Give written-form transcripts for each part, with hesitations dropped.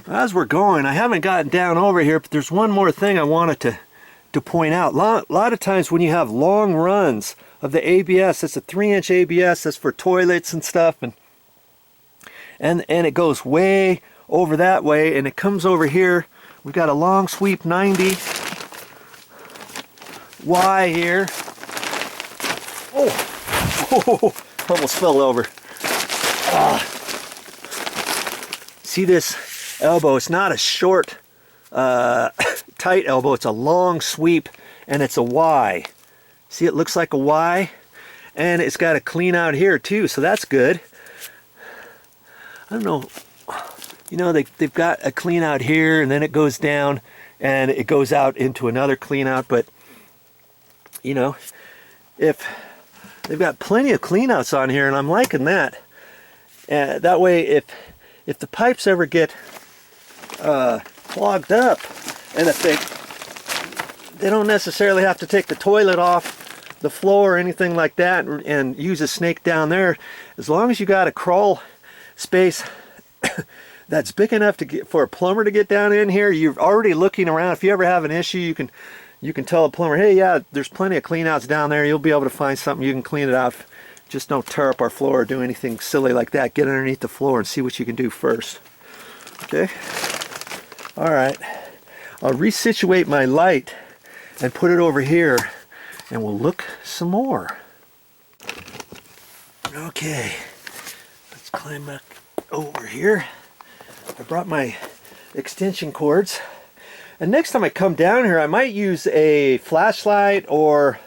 As we're going, I haven't gotten down over here, but there's one more thing I wanted to point out. A lot of times when you have long runs of the ABS, that's a 3-inch ABS, that's for toilets and stuff, and it goes way over that way, and it comes over here. We've got a long sweep 90 Y here. Oh, almost fell over. See this elbow? It's not a short, tight elbow. It's a long sweep, and it's a Y. See, it looks like a Y, and it's got a clean out here too, so that's good. I don't know. You know, they've got a clean out here, and then it goes down, and it goes out into another clean out. But you know, if they've got plenty of clean outs on here, and I'm liking that. That way, if the pipes ever get clogged up, and if they don't necessarily have to take the toilet off the floor or anything like that, and use a snake down there, as long as you got a crawl space that's big enough for a plumber to get down in here, you're already looking around. If you ever have an issue, you can tell a plumber, hey, yeah, there's plenty of clean outs down there. You'll be able to find something. You can clean it out. Just don't tear up our floor or do anything silly like that. Get underneath the floor and see what you can do first. Okay? All right. I'll resituate my light and put it over here, and we'll look some more. Okay. Let's climb back over here. I brought my extension cords. And next time I come down here, I might use a flashlight or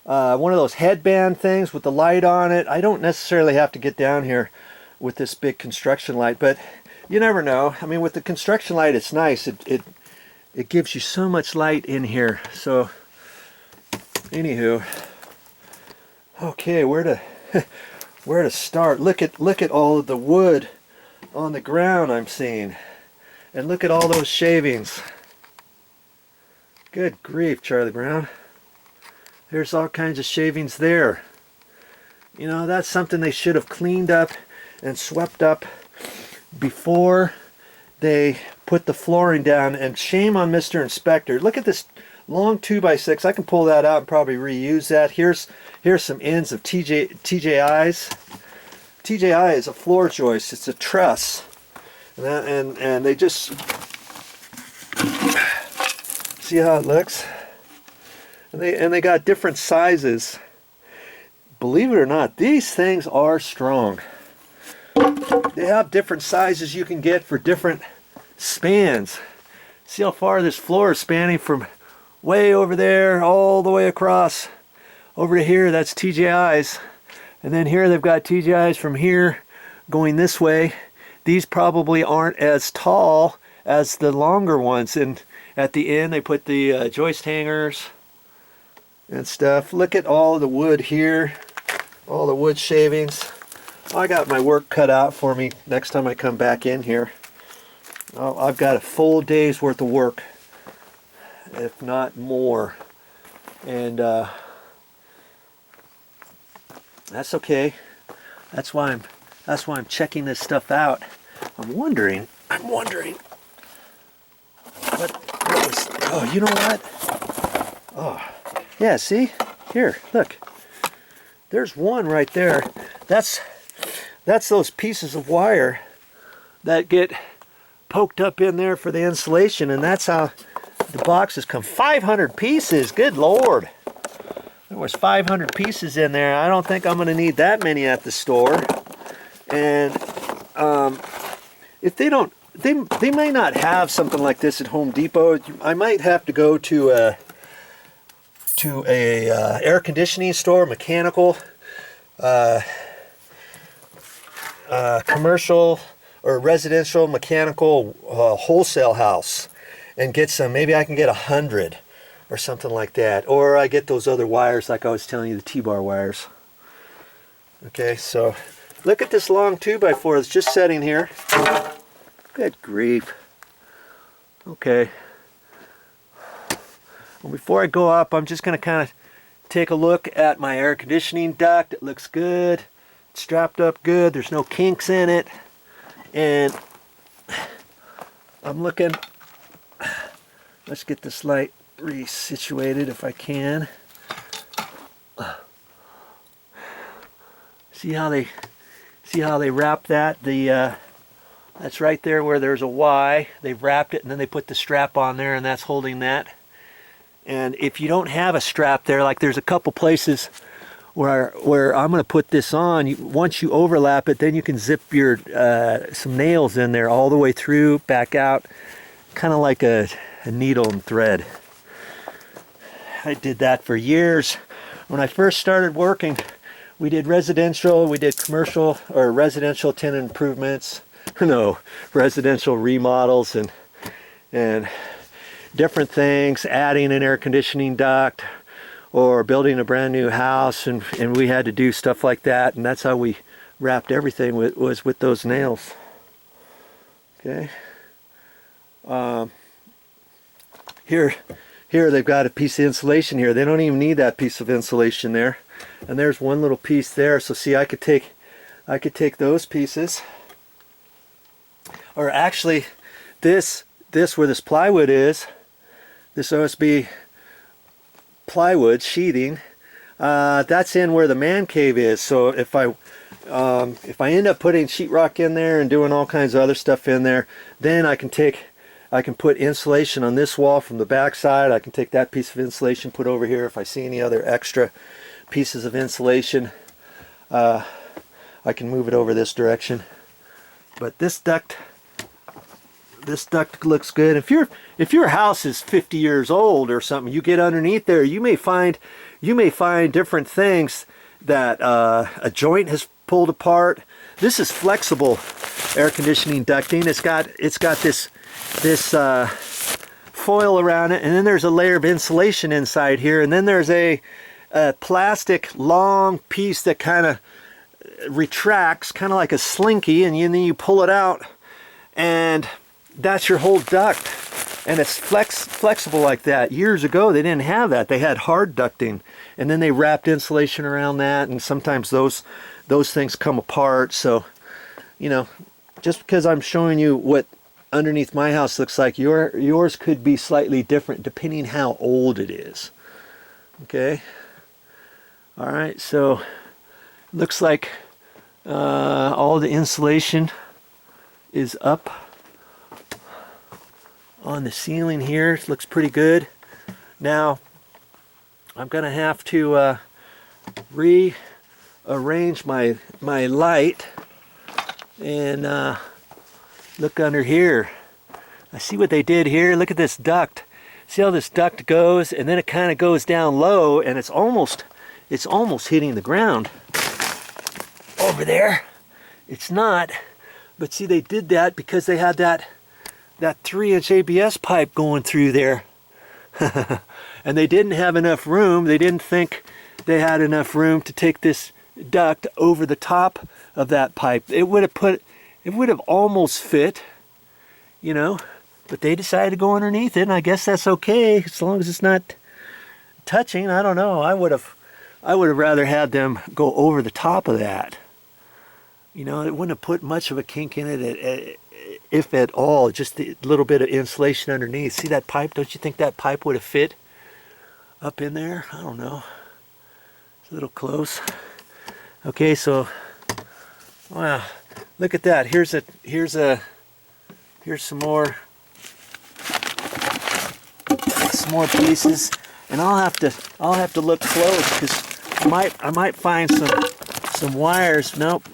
one of those headband things with the light on it. I don't necessarily have to get down here with this big construction light, but you never know. I mean, with the construction light, it's nice. It gives you so much light in here. So, anywho, okay, where to start? Look at all of the wood on the ground I'm seeing, and look at all those shavings. Good grief, Charlie Brown. There's all kinds of shavings there. You know, that's something they should have cleaned up and swept up before they put the flooring down. And shame on Mr. Inspector. Look at this long 2x6. I can pull that out and probably reuse that. Here's some ends of TJI's. TJI is a floor joist. It's a truss. And they just... See how it looks? And they got different sizes. Believe it or not, these things are strong. They have different sizes you can get for different spans. See how far this floor is spanning from way over there all the way across over to here. That's TJI's. And then here they've got TJI's from here going this way. These probably aren't as tall as the longer ones. And at the end they put the joist hangers and stuff. Look at all the wood here, all the wood shavings. I got my work cut out for me next time I come back in here. I've got a full day's worth of work, if not more, and that's okay. That's why I'm checking this stuff out. I'm wondering what was, oh, you know what? Oh, yeah, see? Here, look. There's one right there. That's those pieces of wire that get poked up in there for the insulation, and that's how the boxes come. 500 pieces, good Lord. There was 500 pieces in there. I don't think I'm going to need that many at the store. And if they don't, they may not have something like this at Home Depot. I might have to go to a air conditioning store, mechanical, commercial or residential mechanical wholesale house, and get some. Maybe I can get 100 or something like that, or I get those other wires like I was telling you, the T-bar wires. Okay, so look at this long 2x4 that's just sitting here. Good grief. Okay. Well, before I go up, I'm just going to kind of take a look at my air conditioning duct. It looks good. It's strapped up good. There's no kinks in it. And I'm looking, let's get this light resituated if I can. See how they wrap that? That's right there where there's a Y. They've wrapped it and then they put the strap on there, and that's holding that. And if you don't have a strap there, like there's a couple places where I'm going to put this on, once you overlap it, then you can zip your some nails in there all the way through, back out, kind of like a needle and thread. I did that for years. When I first started working, we did residential, we did commercial, or residential tenant improvements, no, residential remodels and different things, adding an air conditioning duct, or building a brand new house, and we had to do stuff like that, and that's how we wrapped everything, was with those nails. Okay. Here they've got a piece of insulation here. They don't even need that piece of insulation there. And there's one little piece there. So see, I could take those pieces, or actually this where this plywood is, this OSB plywood sheathing, that's in where the man cave is. So if I end up putting sheetrock in there and doing all kinds of other stuff in there, then I can put insulation on this wall from the back side. I can take that piece of insulation, put over here. If I see any other extra pieces of insulation, I can move it over this direction. But this duct looks good. If your house is 50 years old or something, you get underneath there, you may find different things that a joint has pulled apart. This is flexible air conditioning ducting. It's got this foil around it, and then there's a layer of insulation inside here, and then there's a plastic long piece that kind of retracts, kind of like a slinky, and then you pull it out, and that's your whole duct. And it's flexible like that. Years ago they didn't have that. They had hard ducting, and then they wrapped insulation around that, and sometimes those things come apart. So, you know, just because I'm showing you what underneath my house looks like, yours could be slightly different depending how old it is. Okay. All right, so looks like all the insulation is up on the ceiling here. It looks pretty good. Now I'm gonna have to rearrange my light and look under here. I see what they did here. Look at this duct. See how this duct goes, and then it kind of goes down low, and it's almost hitting the ground over there. It's not, but see, they did that because they had that 3-inch ABS pipe going through there. And they didn't have enough room. They didn't think they had enough room to take this duct over the top of that pipe. It would have almost fit, you know, but they decided to go underneath it, and I guess that's okay as long as it's not touching. I don't know. I would have rather had them go over the top of that. You know, it wouldn't have put much of a kink in it, if at all. Just a little bit of insulation underneath. See that pipe? Don't you think that pipe would have fit up in there? I don't know. It's a little close. Okay, so wow, look at that. Here's some more pieces, and I'll have to look close because I might find some wires. Nope,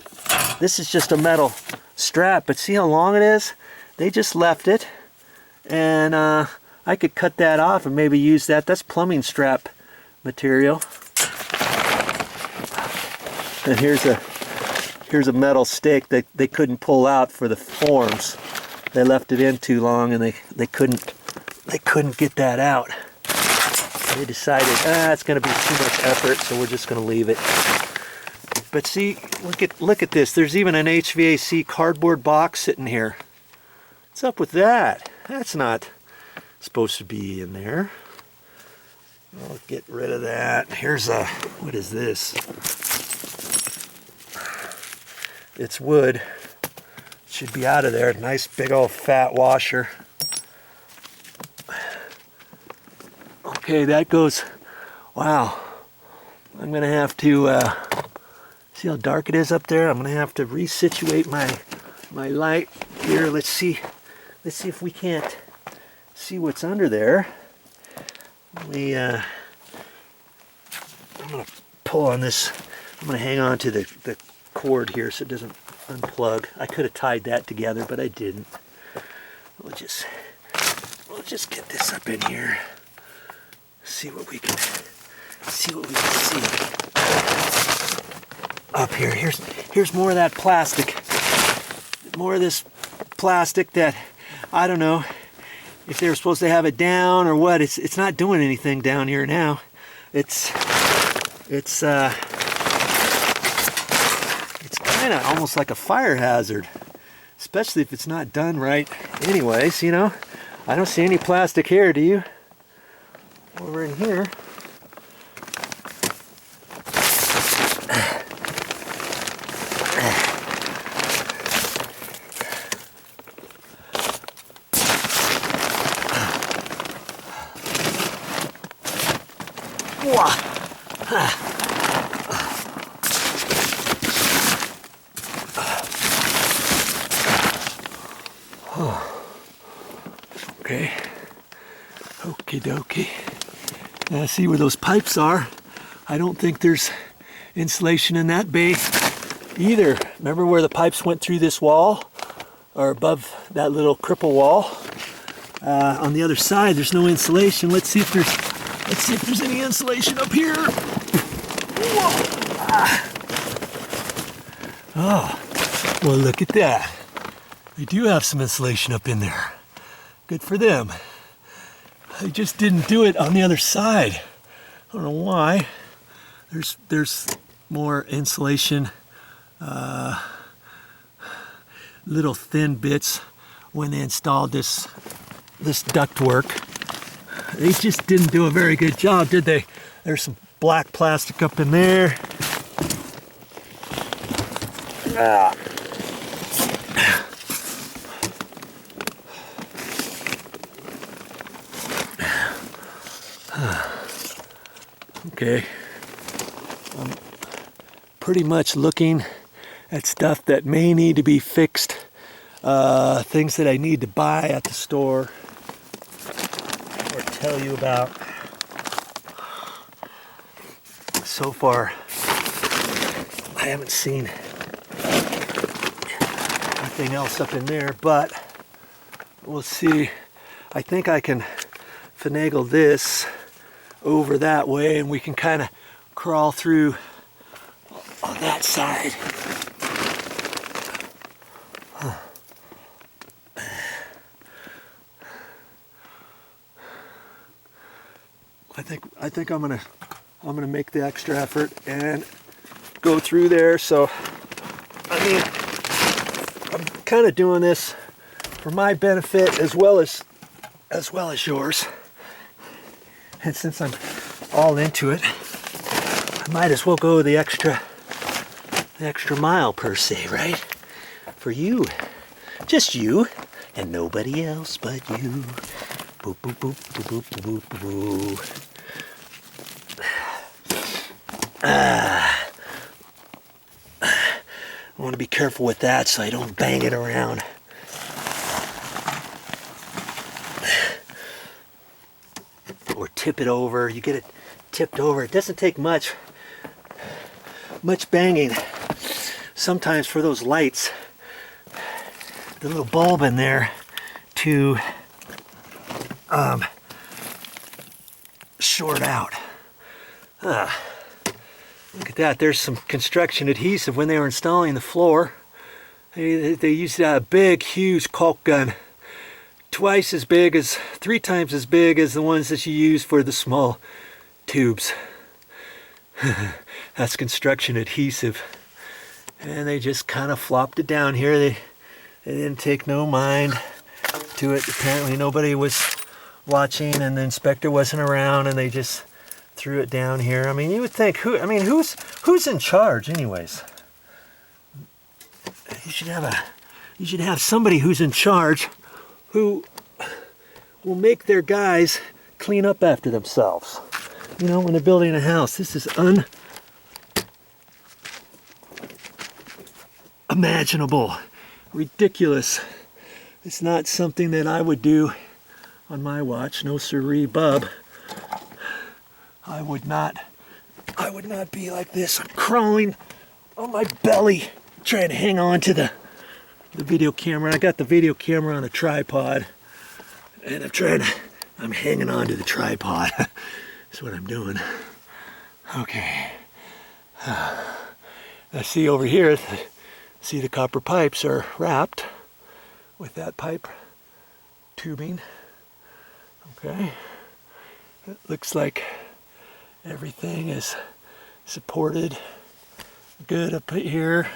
this is just a metal strap, but see how long it is? They just left it, and I could cut that off and maybe use that. That's plumbing strap material. And here's a metal stick that they couldn't pull out for the forms. They left it in too long, and they couldn't get that out. They decided, it's going to be too much effort, so we're just going to leave it. But see, look at this. There's even an HVAC cardboard box sitting here. What's up with that? That's not supposed to be in there. I'll get rid of that. Here's what is this? It's wood. It should be out of there. Nice big old fat washer. Okay, that goes, wow. I'm gonna have to, see how dark it is up there? I'm gonna have to resituate my light here. Let's see if we can't see what's under there. I'm gonna pull on this. I'm gonna hang on to the cord here so it doesn't unplug. I could have tied that together, but I didn't. We'll just get this up in here. See what we can see up here. Here's more of that plastic. More of this plastic that I don't know if they were supposed to have it down or what. It's not doing anything down here now. It's kind of almost like a fire hazard, especially if it's not done right. Anyways, you know, I don't see any plastic here, do you? Over in here. Okay. Okie dokie. Now see where those pipes are. I don't think there's insulation in that bay either. Remember where the pipes went through this wall or above that little cripple wall? On the other side, there's no insulation. Let's see if there's any insulation up here. Whoa. Oh, well, look at that. They do have some insulation up in there. Good for them. They just didn't do it on the other side. I don't know why. There's more insulation, little thin bits when they installed this ductwork. They just didn't do a very good job, did they? There's some black plastic up in there. Okay, I'm pretty much looking at stuff that may need to be fixed, things that I need to buy at the store or tell you about. So far, I haven't seen anything else up in there, but we'll see. I think I can finagle this over that way and we can kind of crawl through on that side. I think I'm gonna make the extra effort and go through there. So I mean, I'm kind of doing this for my benefit as well as yours. And since I'm all into it, I might as well go the extra mile per se, right? For you, just you, and nobody else but you. Boop boop boop boop boop boop boop. I want to be careful with that so I don't bang it around. Or tip it over. You get it tipped over. It doesn't take much banging. Sometimes for those lights, the little bulb in there to short out. Look at that. There's some construction adhesive when they were installing the floor. They used a big, huge caulk gun. 3 times as big as the ones that you use for the small tubes. That's construction adhesive. And they just kind of flopped it down here. They didn't take no mind to it. Apparently nobody was watching and the inspector wasn't around and they just threw it down here. I mean, you would think, who's in charge anyways? You should have somebody who's in charge who will make their guys clean up after themselves. You know, when they're building a house, this is unimaginable, ridiculous. It's not something that I would do on my watch. No siree, bub. I would not be like this. I'm crawling on my belly, trying to hang on to the video camera. I got the video camera on a tripod, and I'm hanging on to the tripod. That's what I'm doing. Okay. I see over here, see the copper pipes are wrapped with that pipe tubing. Okay. It looks like everything is supported good up here.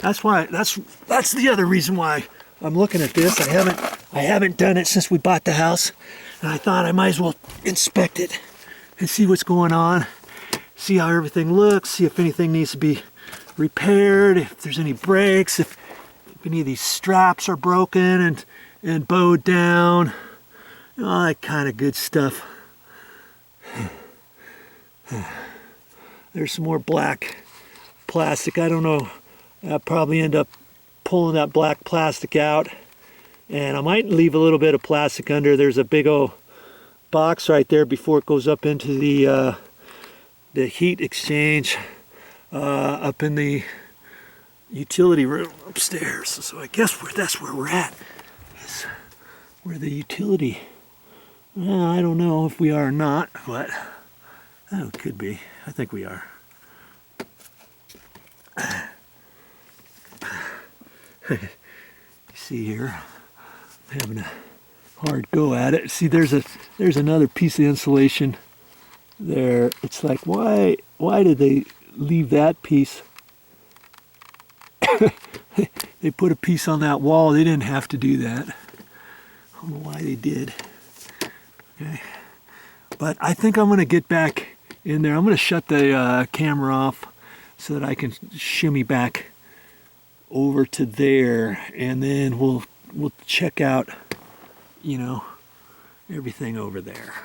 That's the other reason why I'm looking at this. I haven't done it since we bought the house, and I thought I might as well inspect it and see what's going on, see how everything looks, see if anything needs to be repaired, if there's any breaks, if any of these straps are broken and bowed down, all that kind of good stuff. There's some more black plastic. I don't know. I'll probably end up pulling that black plastic out, and I might leave a little bit of plastic under. There's a big old box right there before it goes up into the heat exchange up in the utility room upstairs. So I guess that's where we're at. Is where the utility. Well, I don't know if we are or not, but oh, it could be. I think we are. You see here, I'm having a hard go at it. See, there's another piece of insulation there. It's like, why did they leave that piece? They put a piece on that wall. They didn't have to do that. I don't know why they did. Okay, but I think I'm going to get back in there. I'm going to shut the camera off so that I can shimmy back over to there, and then we'll check out, you know, everything over there.